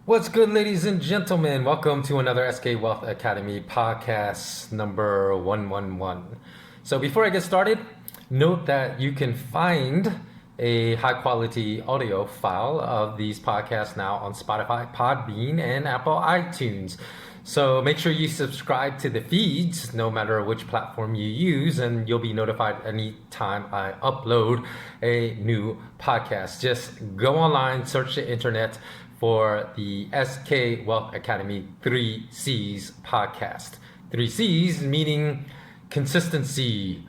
What's good, ladies and gentlemen? Welcome to another SK Wealth Academy podcast number 111. So before I get started, note that you can find a high quality audio file of these podcasts now on Spotify, Podbean, and Apple iTunes. So make sure you subscribe to the feeds no matter which platform you use, and you'll be notified anytime I upload a new podcast. Just go online, search the internet for the SK Wealth Academy 3 C's podcast. 3 C's meaning consistency,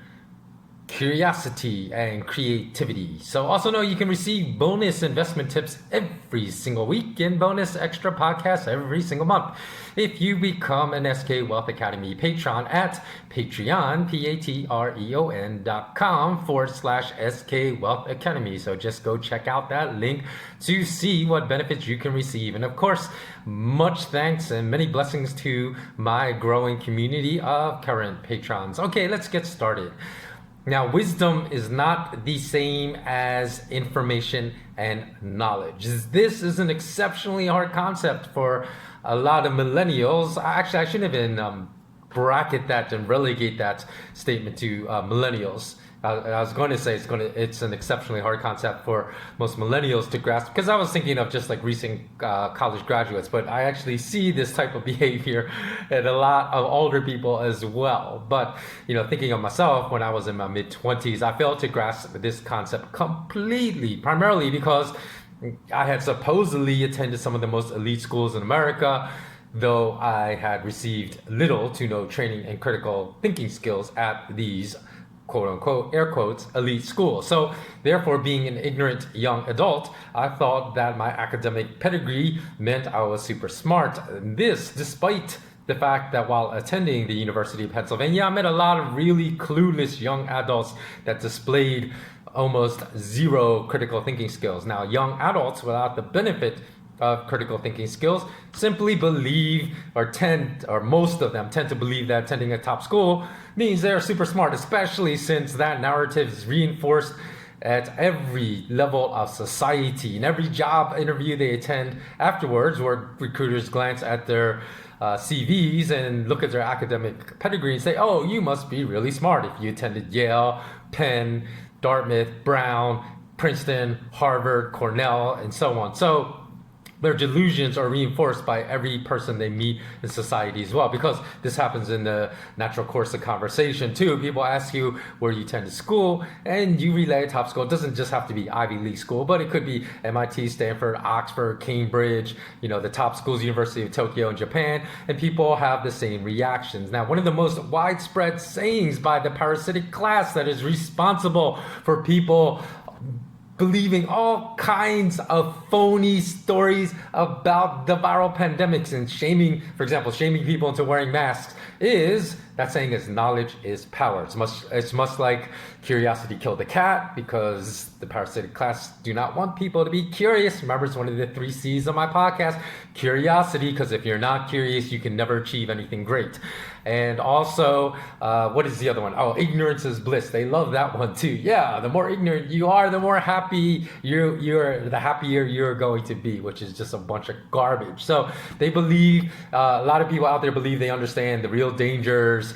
curiosity, and creativity. So also know you can receive bonus investment tips every single week and bonus extra podcasts every single month if you become an SK Wealth Academy patron at Patreon, patreon.com/SK Wealth Academy. So just go check out that link to see what benefits you can receive. And of course, much thanks and many blessings to my growing community of current patrons. Okay, let's get started. Now, wisdom is not the same as information and knowledge. This is an exceptionally hard concept for a lot of millennials. Actually, I shouldn't even bracket that and relegate that statement to millennials. I was going to say it's an exceptionally hard concept for most millennials to grasp, because I was thinking of just like recent college graduates, but I actually see this type of behavior in a lot of older people as well. But thinking of myself when I was in my mid-20s, I failed to grasp this concept completely, primarily because I had supposedly attended some of the most elite schools in America, though I had received little to no training in critical thinking skills at these quote unquote, air quotes, elite school. So therefore, being an ignorant young adult, I thought that my academic pedigree meant I was super smart. This, despite the fact that while attending the University of Pennsylvania, I met a lot of really clueless young adults that displayed almost zero critical thinking skills. Now, young adults without the benefit of critical thinking skills simply believe, or most of them tend to believe, that attending a top school means they're super smart, especially since that narrative is reinforced at every level of society. In every job interview they attend afterwards, where recruiters glance at their CVs and look at their academic pedigree and say, oh, you must be really smart if you attended Yale, Penn, Dartmouth, Brown, Princeton, Harvard, Cornell, and so on. So their delusions are reinforced by every person they meet in society as well, because this happens in the natural course of conversation too. People ask you where you attended school, and you relay a top school. It doesn't just have to be Ivy League school, but it could be MIT, Stanford, Oxford, Cambridge, the top schools, University of Tokyo in Japan, and people have the same reactions. Now, one of the most widespread sayings by the parasitic class that is responsible for people believing all kinds of phony stories about the viral pandemics and shaming people into wearing masks is, that saying is, knowledge is power. It's much like curiosity killed the cat, because the parasitic class do not want people to be curious. Remember, it's one of the 3 C's of my podcast, curiosity, because if you're not curious, you can never achieve anything great. And also, what is the other one? Oh, ignorance is bliss. They love that one too. Yeah, the more ignorant you are, the more happy the happier you're going to be, which is just a bunch of garbage. So they believe, a lot of people out there believe they understand the real dangers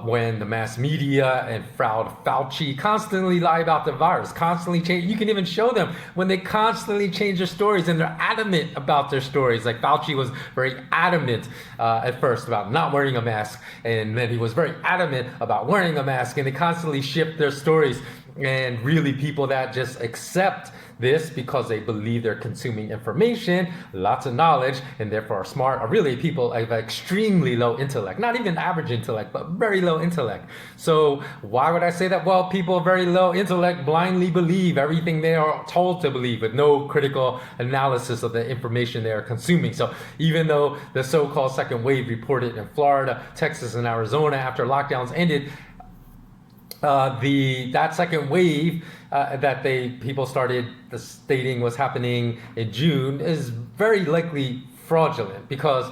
when the mass media and Fauci constantly lie about the virus, constantly change. You can even show them when they constantly change their stories, and they're adamant about their stories. Like Fauci was very adamant at first about not wearing a mask, and then he was very adamant about wearing a mask, and they constantly shift their stories. And really, people that just accept this because they believe they're consuming information, lots of knowledge, and therefore are smart, are really people of extremely low intellect. Not even average intellect, but very low intellect. So why would I say that? Well, people of very low intellect blindly believe everything they are told to believe with no critical analysis of the information they are consuming. So even though the so-called second wave reported in Florida, Texas, and Arizona after lockdowns ended, that second wave that people started stating was happening in June is very likely fraudulent, because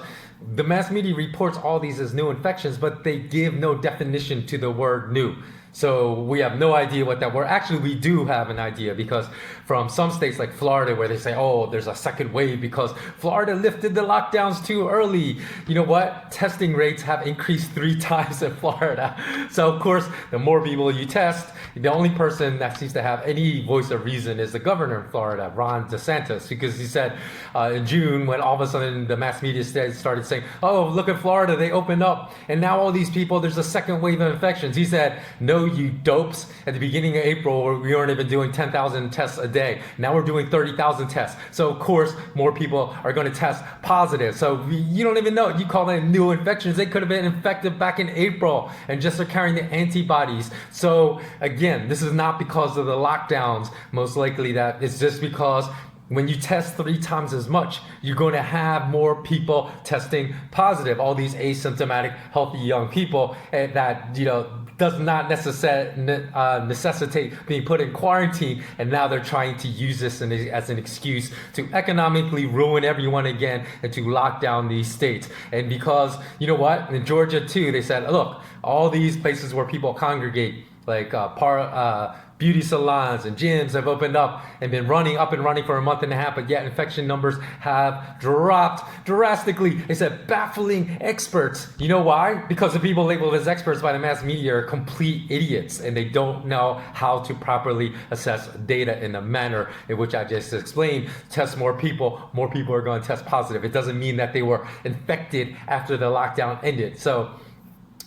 the mass media reports all these as new infections, but they give no definition to the word new. So we have no idea what that were. Actually, we do have an idea because from some states like Florida where they say, oh, there's a second wave because Florida lifted the lockdowns too early. You know what? Testing rates have increased 3 times in Florida. So of course, the more people you test, the only person that seems to have any voice of reason is the governor of Florida, Ron DeSantis, because he said in June when all of a sudden the mass media started saying, oh, look at Florida, they opened up. And now all these people, there's a second wave of infections. He said, no, you dopes. At the beginning of April, we weren't even doing 10,000 tests a day. Now we're doing 30,000 tests. So of course, more people are going to test positive. So you don't even know. You call them new infections. They could have been infected back in April and just are carrying the antibodies. So again, this is not because of the lockdowns. Most likely that it's just because when you test 3 times as much, you're going to have more people testing positive. All these asymptomatic, healthy young people that, does not necessitate being put in quarantine, and now they're trying to use this as an excuse to economically ruin everyone again and to lock down these states. And because, you know what, in Georgia too, they said, look, all these places where people congregate, like beauty salons and gyms have opened up and been up and running for a month and a half, but yet infection numbers have dropped drastically. They said baffling experts. You know why? Because the people labeled as experts by the mass media are complete idiots and they don't know how to properly assess data in the manner in which I just explained. Test more people are going to test positive. It doesn't mean that they were infected after the lockdown ended. So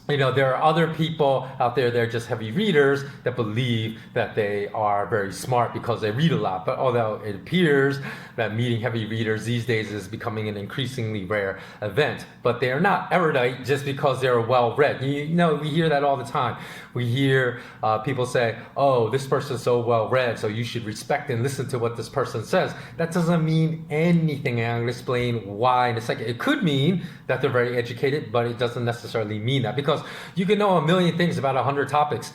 there are other people out there, they're just heavy readers that believe that they are very smart because they read a lot. But although it appears that meeting heavy readers these days is becoming an increasingly rare event, but they are not erudite just because they're well-read. We hear that all the time. We hear people say, oh, this person's so well-read, so you should respect and listen to what this person says. That doesn't mean anything, and I'm going to explain why in a second. It could mean that they're very educated, but it doesn't necessarily mean that, because you can know a million things about 100 topics,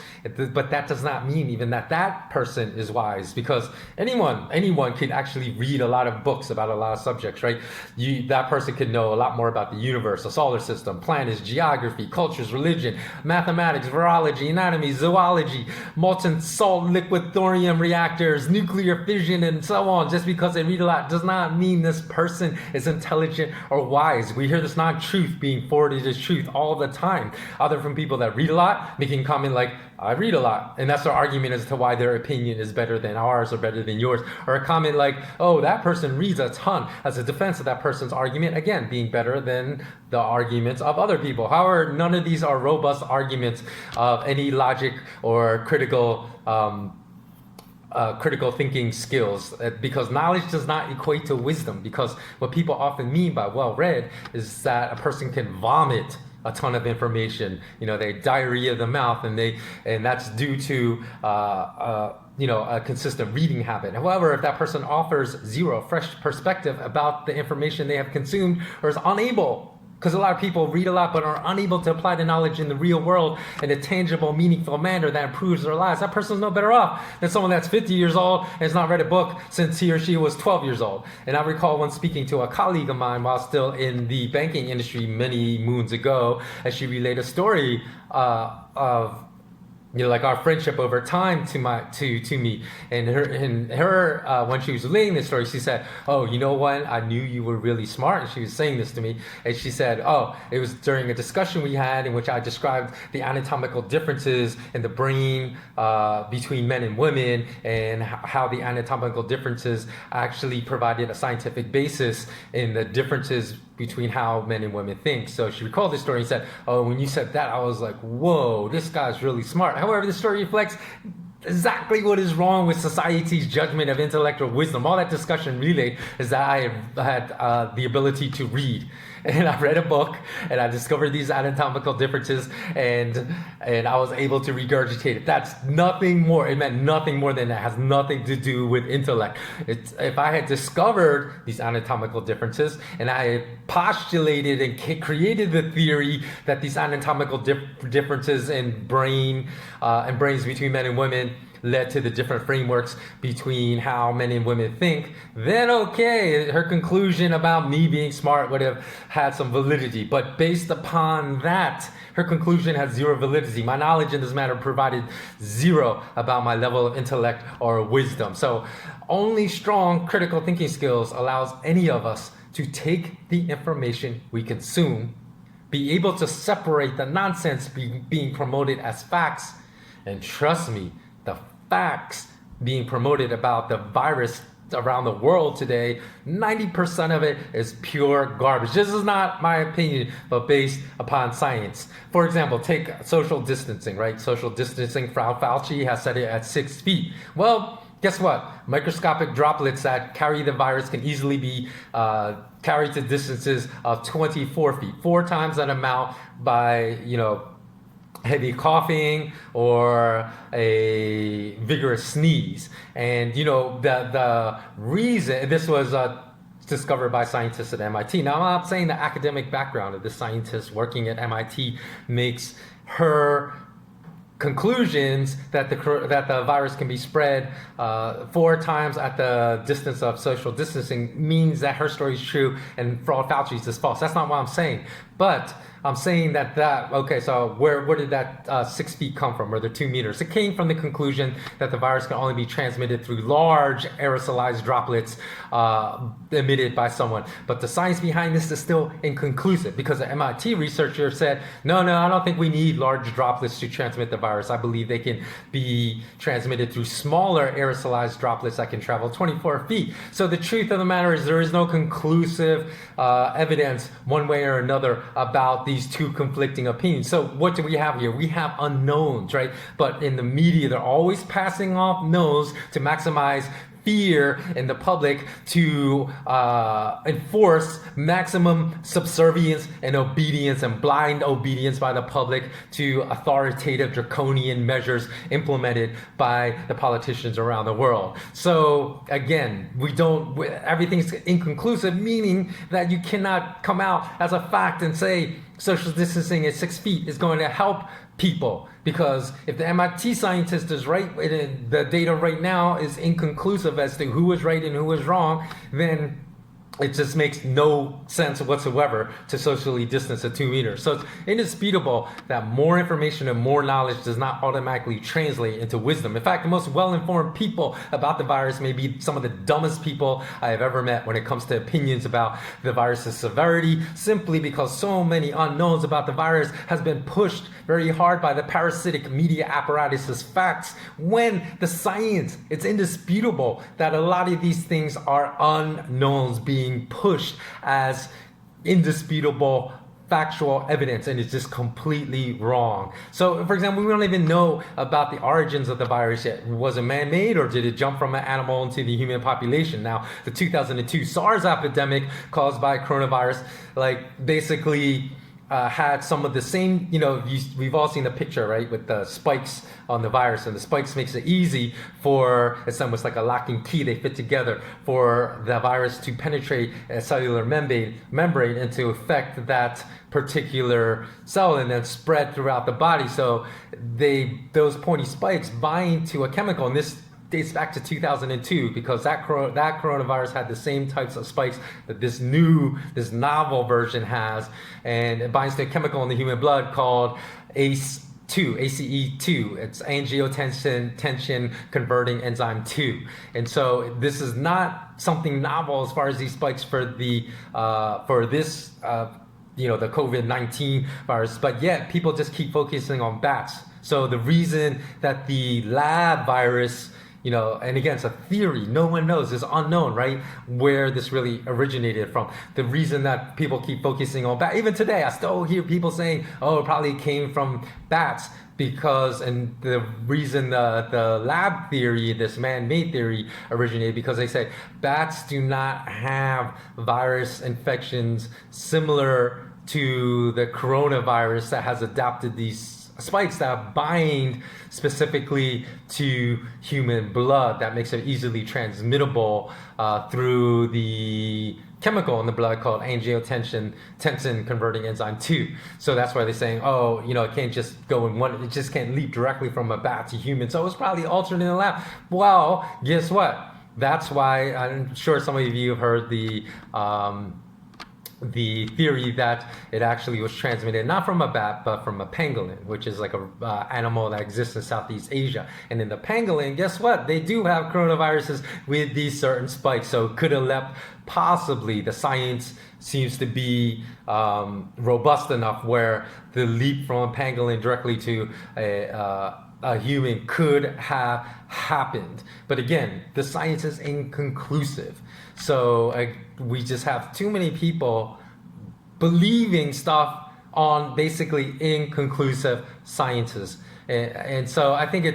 but that does not mean even that person is wise, because anyone can actually read a lot of books about a lot of subjects, right? That person could know a lot more about the universe, the solar system, planets, geography, cultures, religion, mathematics, virology, anatomy, zoology, molten salt, liquid thorium reactors, nuclear fission, and so on. Just because they read a lot does not mean this person is intelligent or wise. We hear this non-truth being forwarded as truth all the time, either from people that read a lot, making a comment like, I read a lot, and that's their argument as to why their opinion is better than ours or better than yours, or a comment like, oh, that person reads a ton, as a defense of that person's argument, again, being better than the arguments of other people. However, none of these are robust arguments of any logic or critical thinking skills, because knowledge does not equate to wisdom, because what people often mean by well-read is that a person can vomit a ton of information. They diarrhea of the mouth, and that's due to a consistent reading habit. However, if that person offers zero fresh perspective about the information they have consumed, or is unable, because a lot of people read a lot but are unable to apply the knowledge in the real world in a tangible, meaningful manner that improves their lives, that person's no better off than someone that's 50 years old and has not read a book since he or she was 12 years old. And I recall when speaking to a colleague of mine while still in the banking industry many moons ago, as she relayed a story of like our friendship over time to me, and her when she was relaying this story, she said, oh, you know what, I knew you were really smart. And she was saying this to me, and she said, oh, it was during a discussion we had in which I described the anatomical differences in the brain between men and women, and how the anatomical differences actually provided a scientific basis in the differences between how men and women think. So she recalled this story and said, oh, when you said that, I was like, whoa, this guy's really smart. However, the story reflects exactly what is wrong with society's judgment of intellectual wisdom. All that discussion relayed is that I had the ability to read. And I read a book, and I discovered these anatomical differences, and I was able to regurgitate it. That's nothing more. It meant nothing more than that. It has nothing to do with intellect. If I had discovered these anatomical differences, and I had postulated and created the theory that these anatomical differences in brains between men and women led to the different frameworks between how men and women think, then okay, her conclusion about me being smart would have had some validity. But based upon that, her conclusion has zero validity. My knowledge in this matter provided zero about my level of intellect or wisdom. So only strong critical thinking skills allows any of us to take the information we consume, be able to separate the nonsense being promoted as facts, and trust me, the facts being promoted about the virus around the world today, 90% of it is pure garbage. This is not my opinion, but based upon science. For example, take social distancing, right? Social distancing, Fauci has set it at 6 feet. Well, guess what? Microscopic droplets that carry the virus can easily be carried to distances of 24 feet, 4 times that amount by, heavy coughing or a vigorous sneeze. And the reason this was discovered by scientists at MIT. Now, I'm not saying the academic background of this scientist working at MIT makes her conclusions that the virus can be spread 4 times at the distance of social distancing means that her story is true and Fauci's is false. That's not what I'm saying. But I'm saying okay, so where did that 6 feet come from, or the 2 meters? It came from the conclusion that the virus can only be transmitted through large aerosolized droplets emitted by someone. But the science behind this is still inconclusive because the MIT researcher said, no, I don't think we need large droplets to transmit the virus. I believe they can be transmitted through smaller aerosolized droplets that can travel 24 feet. So the truth of the matter is there is no conclusive evidence one way or another about these two conflicting opinions. So what do we have here? We have unknowns, right? But in the media, they're always passing off knowns to maximize fear in the public, to enforce maximum subservience and obedience and blind obedience by the public to authoritative draconian measures implemented by the politicians around the world. So again, everything's inconclusive, meaning that you cannot come out as a fact and say social distancing at 6 feet is going to help people, because if the MIT scientist is right, the data right now is inconclusive as to who is right and who is wrong, then it just makes no sense whatsoever to socially distance at 2 meters. So it's indisputable that more information and more knowledge does not automatically translate into wisdom. In fact, the most well-informed people about the virus may be some of the dumbest people I have ever met when it comes to opinions about the virus's severity, simply because so many unknowns about the virus has been pushed very hard by the parasitic media apparatus as facts, when the science, it's indisputable that a lot of these things are unknowns being pushed as indisputable factual evidence, and it's just completely wrong. So, for example, we don't even know about the origins of the virus yet. Was it man-made, or did it jump from an animal into the human population? Now, the 2002 SARS epidemic caused by coronavirus, basically had some of the same, we've all seen the picture, right, with the spikes on the virus, and the spikes makes it easy it's almost like a locking key, they fit together for the virus to penetrate a cellular membrane and to affect that particular cell and then spread throughout the body. So those pointy spikes bind to a chemical, and this dates back to 2002, because that coronavirus had the same types of spikes that this novel version has, and it binds to a chemical in the human blood called ACE2. It's angiotensin converting enzyme 2. And so this is not something novel as far as these spikes for the COVID-19 virus, but yet people just keep focusing on bats. So the reason that the lab virus, and again, it's a theory, no one knows, it's unknown, right, where this really originated from. The reason that people keep focusing on bats, even today, I still hear people saying, oh, it probably came from bats, and the reason the lab theory, this man-made theory, originated because they say bats do not have virus infections similar to the coronavirus that has adapted these spikes that bind specifically to human blood that makes it easily transmittable through the chemical in the blood called angiotensin converting enzyme 2. So that's why they're saying, oh, it can't just go in one, it just can't leap directly from a bat to human. So it was probably altered in the lab. Well, guess what? That's why I'm sure some of you have heard the theory that it actually was transmitted not from a bat but from a pangolin, which is like a animal that exists in Southeast Asia. And in the pangolin, guess what? They do have coronaviruses with these certain spikes. So could have left, possibly the science seems to be robust enough where the leap from a pangolin directly to a human could have happened. But again, the science is inconclusive. So we just have too many people believing stuff on basically inconclusive sciences. And so I think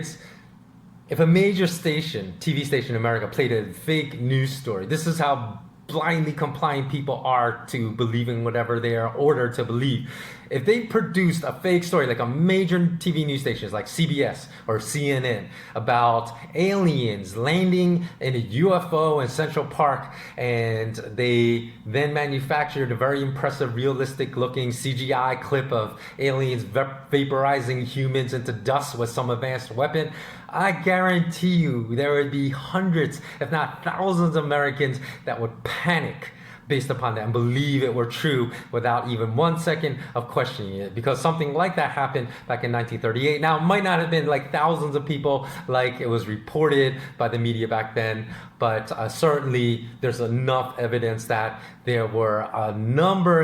if a major TV station in America played a fake news story, this is how blindly compliant people are to believing whatever they are ordered to believe. If they produced a fake story, like a major TV news stations like CBS or CNN, about aliens landing in a UFO in Central Park, and they then manufactured a very impressive, realistic looking CGI clip of aliens vaporizing humans into dust with some advanced weapon, I guarantee you there would be hundreds, if not thousands of Americans that would panic based upon that and believe it were true without even 1 second of questioning it, because something like that happened back in 1938. Now, it might not have been like thousands of people like it was reported by the media back then, but certainly there's enough evidence that there were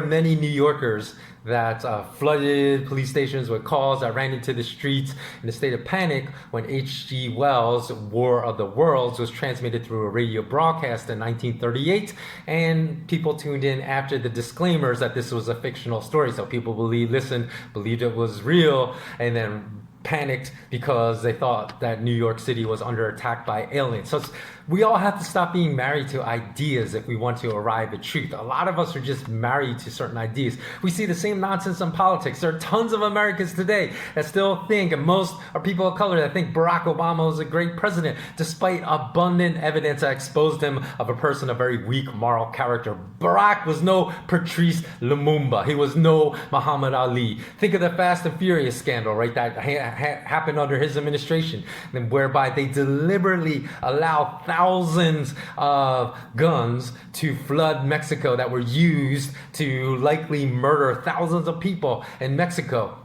many New Yorkers that flooded police stations with calls, that ran into the streets in a state of panic when H.G. Wells' War of the Worlds was transmitted through a radio broadcast in 1938, and people tuned in after the disclaimers that this was a fictional story. So people believed it was real, and then panicked because they thought that New York City was under attack by aliens. So we all have to stop being married to ideas if we want to arrive at truth. A lot of us are just married to certain ideas. We see the same nonsense in politics. There are tons of Americans today that still think, and most are people of color that think Barack Obama was a great president, despite abundant evidence that exposed him of a person of very weak moral character. Barack was no Patrice Lumumba. He was no Muhammad Ali. Think of the Fast and Furious scandal, right? That happened under his administration, whereby they deliberately allowed thousands of guns to flood Mexico that were used to likely murder thousands of people in Mexico.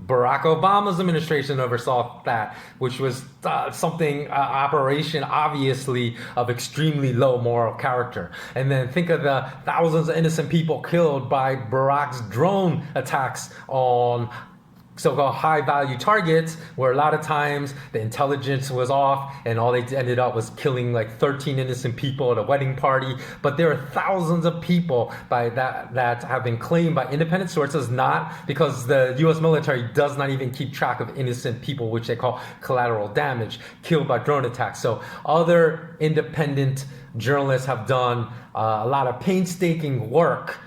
Barack Obama's administration oversaw that, which was operation obviously of extremely low moral character. And then think of the thousands of innocent people killed by Barack's drone attacks on so-called high-value targets, where a lot of times the intelligence was off and all they ended up was killing like 13 innocent people at a wedding party. But there are thousands of people that have been claimed by independent sources, not because the U.S. military does not even keep track of innocent people, which they call collateral damage, killed by drone attacks. So other independent journalists have done a lot of painstaking work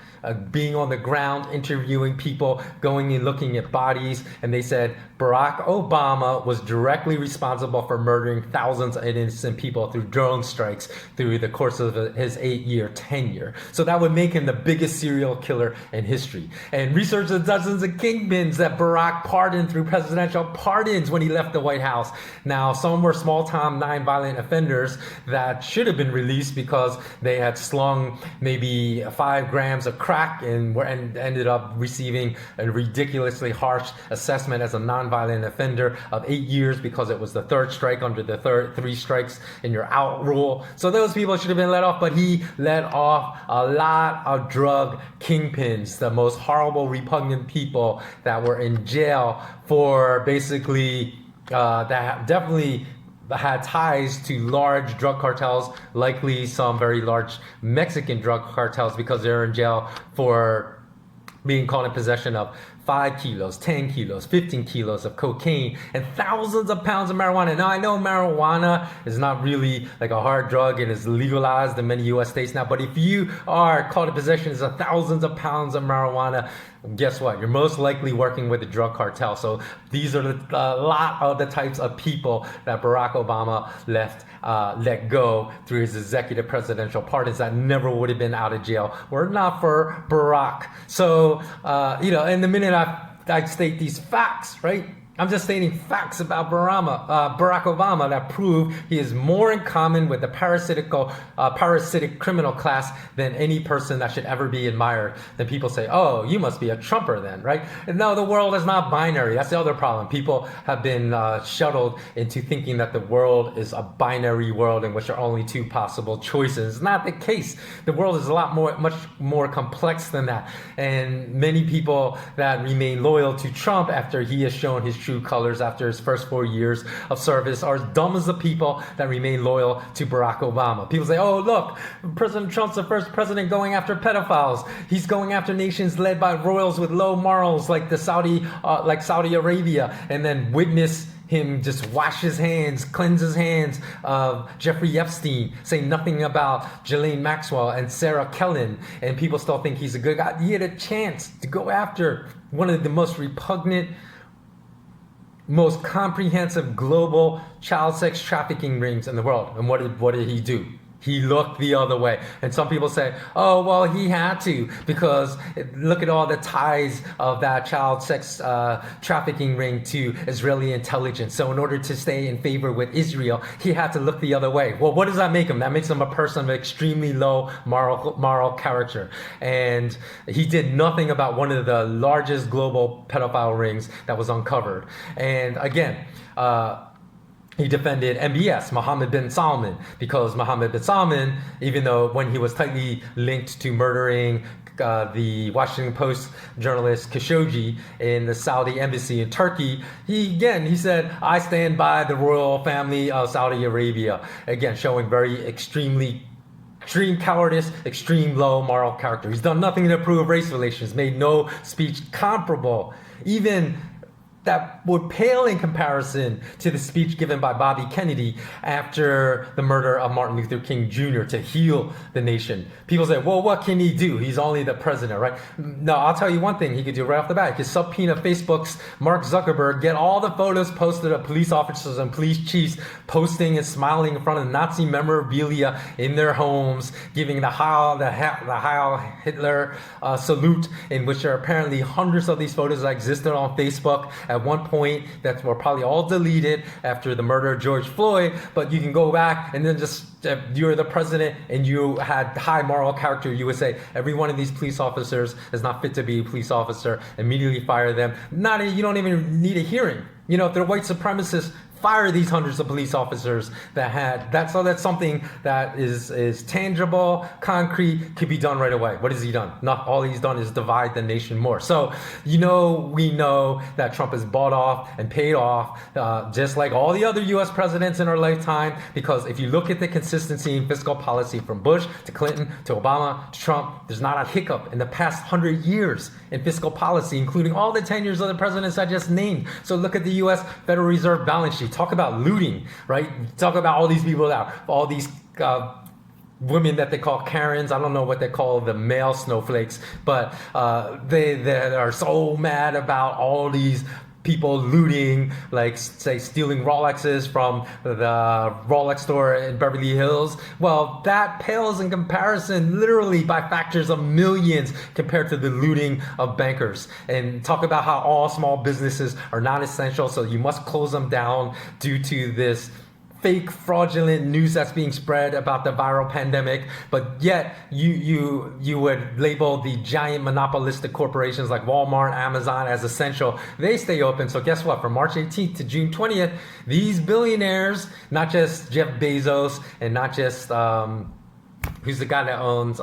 being on the ground, interviewing people, going and looking at bodies, and they said Barack Obama was directly responsible for murdering thousands of innocent people through drone strikes through the course of his 8-year tenure. So that would make him the biggest serial killer in history. And research the dozens of kingpins that Barack pardoned through presidential pardons when he left the White House. Now, some were small-time non-violent offenders that should have been released because they had slung maybe 5 grams of crack and ended up receiving a ridiculously harsh assessment as a non-violent offender of 8 years because it was the 3rd strike under the 3 strikes and you're out rule. So those people should have been let off, but he let off a lot of drug kingpins, the most horrible, repugnant people that were in jail for basically that definitely had ties to large drug cartels, likely some very large Mexican drug cartels, because they're in jail for being caught in possession of 5 kilos, 10 kilos, 15 kilos of cocaine, and thousands of pounds of marijuana. Now, I know marijuana is not really like a hard drug and is legalized in many US states now, but if you are caught in possession of thousands of pounds of marijuana, guess what? You're most likely working with a drug cartel. So these are a lot of the types of people that Barack Obama let go through his executive presidential pardons that never would have been out of jail were not for Barack. So, in the minute I state these facts, right? I'm just stating facts about Barack Obama that prove he is more in common with the parasitic criminal class than any person that should ever be admired. Then people say, oh, you must be a Trumper then, right? And no, the world is not binary. That's the other problem. People have been shuttled into thinking that the world is a binary world in which there are only two possible choices. It's not the case. The world is much more complex than that. And many people that remain loyal to Trump after he has shown his true colors after his first 4 years of service are as dumb as the people that remain loyal to Barack Obama. People say, oh, look, President Trump's the first president going after pedophiles. He's going after nations led by royals with low morals like Saudi Arabia, and then witness him just wash his hands, cleanse his hands of Jeffrey Epstein, say nothing about Ghislaine Maxwell and Sarah Kellen, and people still think he's a good guy. He had a chance to go after one of the most repugnant, most comprehensive global child sex trafficking rings in the world. And what did he do? He looked the other way. And some people say, oh, well, he had to, because look at all the ties of that child sex trafficking ring to Israeli intelligence. So in order to stay in favor with Israel, he had to look the other way. Well, what does that make him? That makes him a person of extremely low moral character. And he did nothing about one of the largest global pedophile rings that was uncovered. And again, he defended MBS, Mohammed bin Salman, because Mohammed bin Salman, even though when he was tightly linked to murdering the Washington Post journalist Khashoggi in the Saudi embassy in Turkey, he said, I stand by the royal family of Saudi Arabia. Again, showing very extreme cowardice, extreme low moral character. He's done nothing to improve race relations, made no speech comparable, even that would pale in comparison to the speech given by Bobby Kennedy after the murder of Martin Luther King Jr. to heal the nation. People say, well, what can he do? He's only the president, right? No, I'll tell you one thing he could do right off the bat. He could subpoena Facebook's Mark Zuckerberg, get all the photos posted of police officers and police chiefs posting and smiling in front of Nazi memorabilia in their homes, giving the Heil Hitler salute, in which there are apparently hundreds of these photos that existed on Facebook at one point that were probably all deleted after the murder of George Floyd. But you can go back and then just, if you're the president and you had high moral character, you would say every one of these police officers is not fit to be a police officer, immediately fire them. You don't even need a hearing. If they're white supremacists, fire these hundreds of police officers that had that. So that's something that is tangible, concrete, could be done right away. What has he done? Not all he's done is divide the nation more. So we know that Trump is bought off and paid off, just like all the other U.S. presidents in our lifetime. Because if you look at the consistency in fiscal policy from Bush to Clinton to Obama to Trump, there's not a hiccup in the past 100 years in fiscal policy, including all the tenures of the presidents I just named. So look at the U.S. Federal Reserve balance sheet. Talk about looting, right? Talk about all these people all these women that they call Karens. I don't know what they call the male snowflakes, but they are so mad about all these people looting, like say stealing Rolexes from the Rolex store in Beverly Hills. Well, that pales in comparison literally by factors of millions compared to the looting of bankers. And talk about how all small businesses are not essential, so you must close them down due to this fake fraudulent news that's being spread about the viral pandemic. But yet you would label the giant monopolistic corporations like Walmart, Amazon as essential. They stay open. So guess what? From March 18th to June 20th, these billionaires, not just Jeff Bezos and not just who's the guy that owns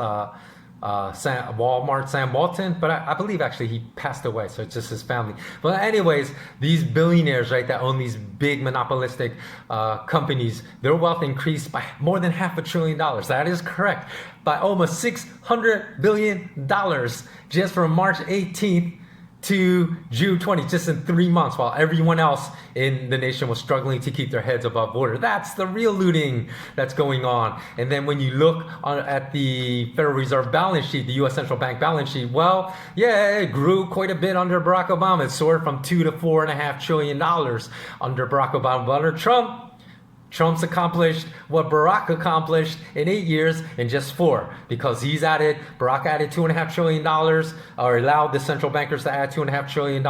Walmart, Sam Walton, but I believe actually he passed away, so it's just his family. But anyways, these billionaires, right, that own these big monopolistic companies, their wealth increased by more than $500 billion. That is correct, by almost $600 billion just from March 18th to June 20, just in 3 months, while everyone else in the nation was struggling to keep their heads above water. That's the real looting that's going on. And then when you look at the Federal Reserve balance sheet, the U.S. Central Bank balance sheet, well, yeah, it grew quite a bit under Barack Obama. It soared from $2 to $4.5 trillion under Barack Obama. But under Trump's accomplished what Barack accomplished in 8 years in just 4, because Barack added $2.5 trillion, or allowed the central bankers to add $2.5 trillion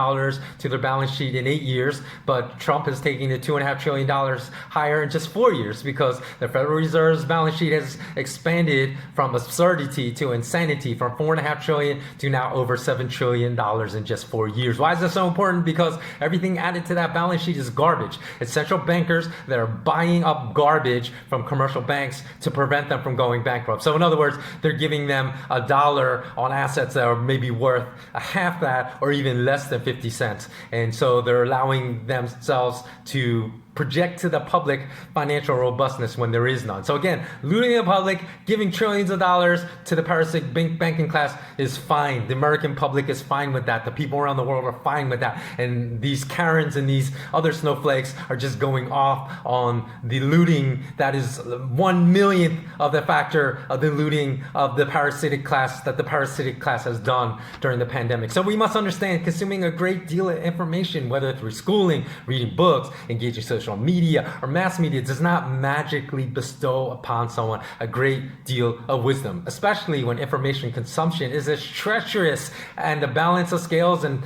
to their balance sheet in 8 years. But Trump is taking the $2.5 trillion higher in just 4 years, because the Federal Reserve's balance sheet has expanded from absurdity to insanity, from $4.5 trillion to now over $7 trillion in just 4 years. Why is this so important? Because everything added to that balance sheet is garbage. It's central bankers that are buying up garbage from commercial banks to prevent them from going bankrupt. So in other words, they're giving them $1 on assets that are maybe worth a half that, or even less than 50 cents. And so they're allowing themselves to project to the public financial robustness when there is none. So again, looting the public, giving trillions of dollars to the parasitic banking class is fine. The American public is fine with that. The people around the world are fine with that. And these Karens and these other snowflakes are just going off on the looting that is 1/1,000,000th of the factor of the looting of the parasitic class that the parasitic class has done during the pandemic. So we must understand, consuming a great deal of information, whether through schooling, reading books, engaging social media, or mass media, does not magically bestow upon someone a great deal of wisdom, especially when information consumption is as treacherous, and the balance of scales and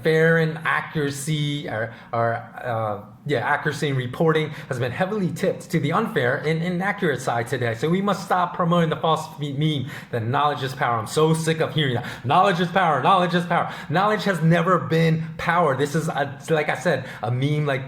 fair and accuracy accuracy in reporting has been heavily tipped to the unfair and inaccurate side today. So we must stop promoting the false meme that knowledge is power. I'm so sick of hearing that. Knowledge is power. Knowledge is power. Knowledge has never been power. This is, like I said, a meme like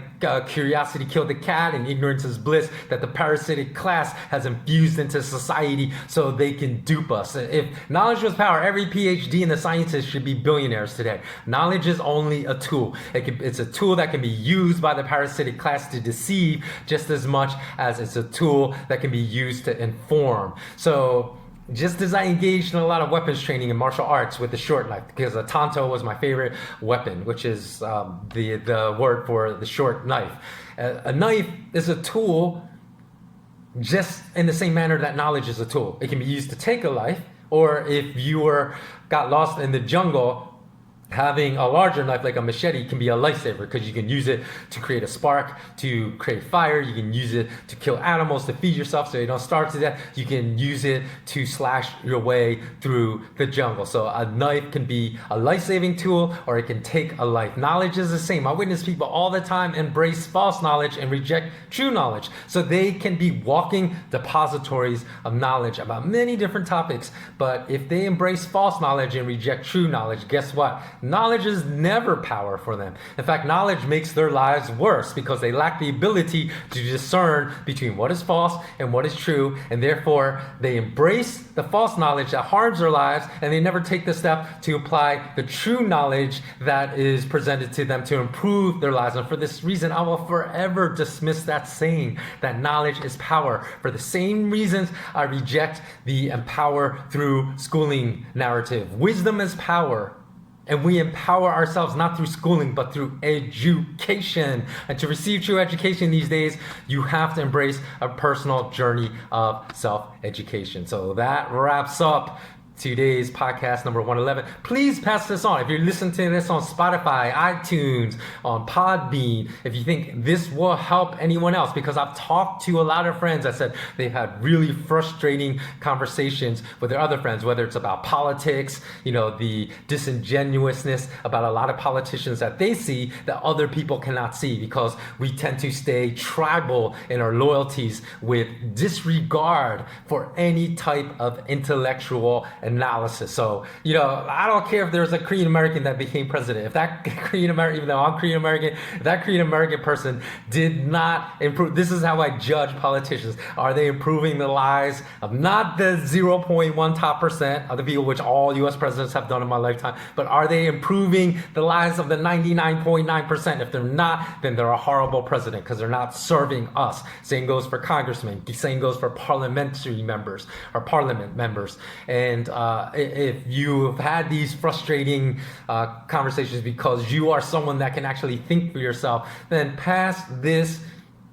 curiosity killed the cat and ignorance is bliss that the parasitic class has infused into society so they can dupe us. If knowledge was power, every PhD in the sciences should be billionaires today. Knowledge is only a tool. It's a tool that can be used by the parasitic class to deceive just as much as it's a tool that can be used to inform. So just as I engaged in a lot of weapons training in martial arts with the short knife, because a tanto was my favorite weapon, which is the word for the short knife. A knife is a tool just in the same manner that knowledge is a tool. It can be used to take a life, or if you got lost in the jungle, having a larger knife like a machete can be a lifesaver, because you can use it to create a spark, to create fire. You can use it to kill animals, to feed yourself so you don't starve to death. You can use it to slash your way through the jungle. So a knife can be a life-saving tool, or it can take a life. Knowledge is the same. I witness people all the time embrace false knowledge and reject true knowledge. So they can be walking depositories of knowledge about many different topics. But if they embrace false knowledge and reject true knowledge, guess what? Knowledge is never power for them. In fact, knowledge makes their lives worse, because they lack the ability to discern between what is false and what is true, and therefore they embrace the false knowledge that harms their lives, and they never take the step to apply the true knowledge that is presented to them to improve their lives. And for this reason, I will forever dismiss that saying that knowledge is power. For the same reasons I reject the empower through schooling narrative. Wisdom is power. And we empower ourselves not through schooling, but through education. And to receive true education these days, you have to embrace a personal journey of self-education. So that wraps up today's podcast number 111. Please pass this on. If you're listening to this on Spotify, iTunes, on Podbean, if you think this will help anyone else, because I've talked to a lot of friends that said they've had really frustrating conversations with their other friends, whether it's about politics, the disingenuousness about a lot of politicians that they see that other people cannot see, because we tend to stay tribal in our loyalties with disregard for any type of intellectual analysis. So, I don't care if there's a Korean American that became president. If that Korean American, even though I'm Korean American, if that Korean American person did not improve, this is how I judge politicians. Are they improving the lives of not the 0.1 top percent of the people, which all US presidents have done in my lifetime, but are they improving the lives of the 99.9%? If they're not, then they're a horrible president, because they're not serving us. Same goes for congressmen. Same goes for parliamentary members or parliament members. And if you've had these frustrating conversations because you are someone that can actually think for yourself, then pass this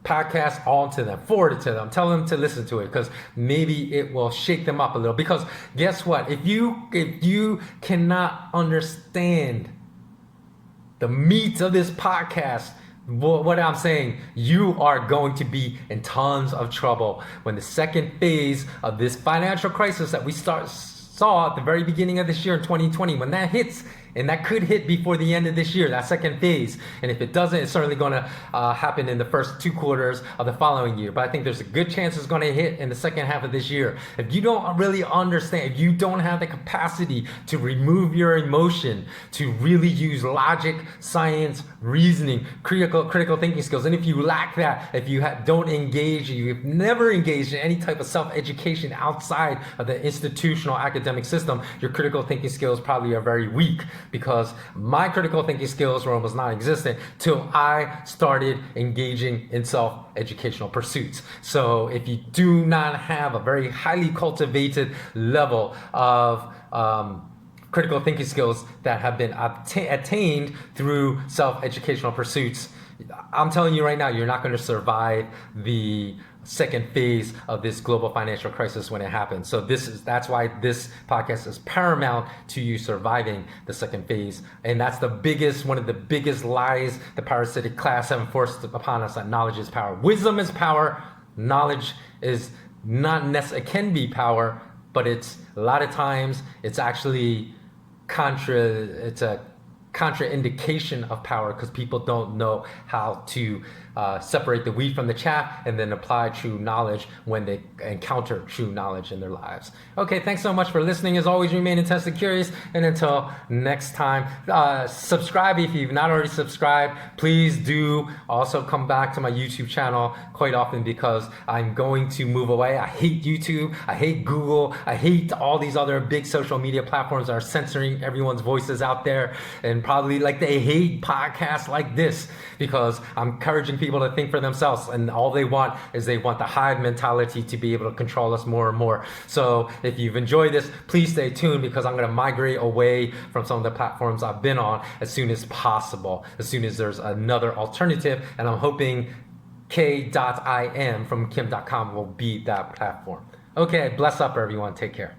podcast on to them, forward it to them, tell them to listen to it, because maybe it will shake them up a little. Because guess what? If you cannot understand the meat of this podcast, what I'm saying, you are going to be in tons of trouble when the second phase of this financial crisis that we saw at the very beginning of this year in 2020, when that hits, and that could hit before the end of this year, that second phase. And if it doesn't, it's certainly going to happen in the first 2 quarters of the following year. But I think there's a good chance it's going to hit in the second half of this year. If you don't really understand, if you don't have the capacity to remove your emotion, to really use logic, science, reasoning, critical thinking skills, and if you lack that, if you don't engage, you've never engaged in any type of self-education outside of the institutional academic system, your critical thinking skills probably are very weak. Because my critical thinking skills were almost non-existent till I started engaging in self-educational pursuits. So if you do not have a very highly cultivated level of critical thinking skills that have been attained through self-educational pursuits, I'm telling you right now, you're not going to survive the second phase of this global financial crisis when it happens. So that's why this podcast is paramount to you surviving the second phase. And that's one of the biggest lies the parasitic class have enforced upon us, that knowledge is power. Wisdom is power. Knowledge is not necessarily, it can be power, but it's a lot of times it's actually it's a contraindication of power, because people don't know how to separate the wheat from the chaff and then apply true knowledge when they encounter true knowledge in their lives. Okay, thanks so much for listening. As always, remain intensely curious, and until next time, subscribe if you've not already subscribed. Please do also come back to my YouTube channel quite often, because I'm going to move away. I hate YouTube, I hate Google, I hate all these other big social media platforms that are censoring everyone's voices out there, and probably like they hate podcasts like this, because I'm encouraging people to think for themselves, and all they want is they want the hive mentality to be able to control us more and more. So if you've enjoyed this, please stay tuned, because I'm going to migrate away from some of the platforms I've been on as soon as possible, as soon as there's another alternative, and I'm hoping k.im from kim.com will be that platform. Okay, bless up everyone, take care.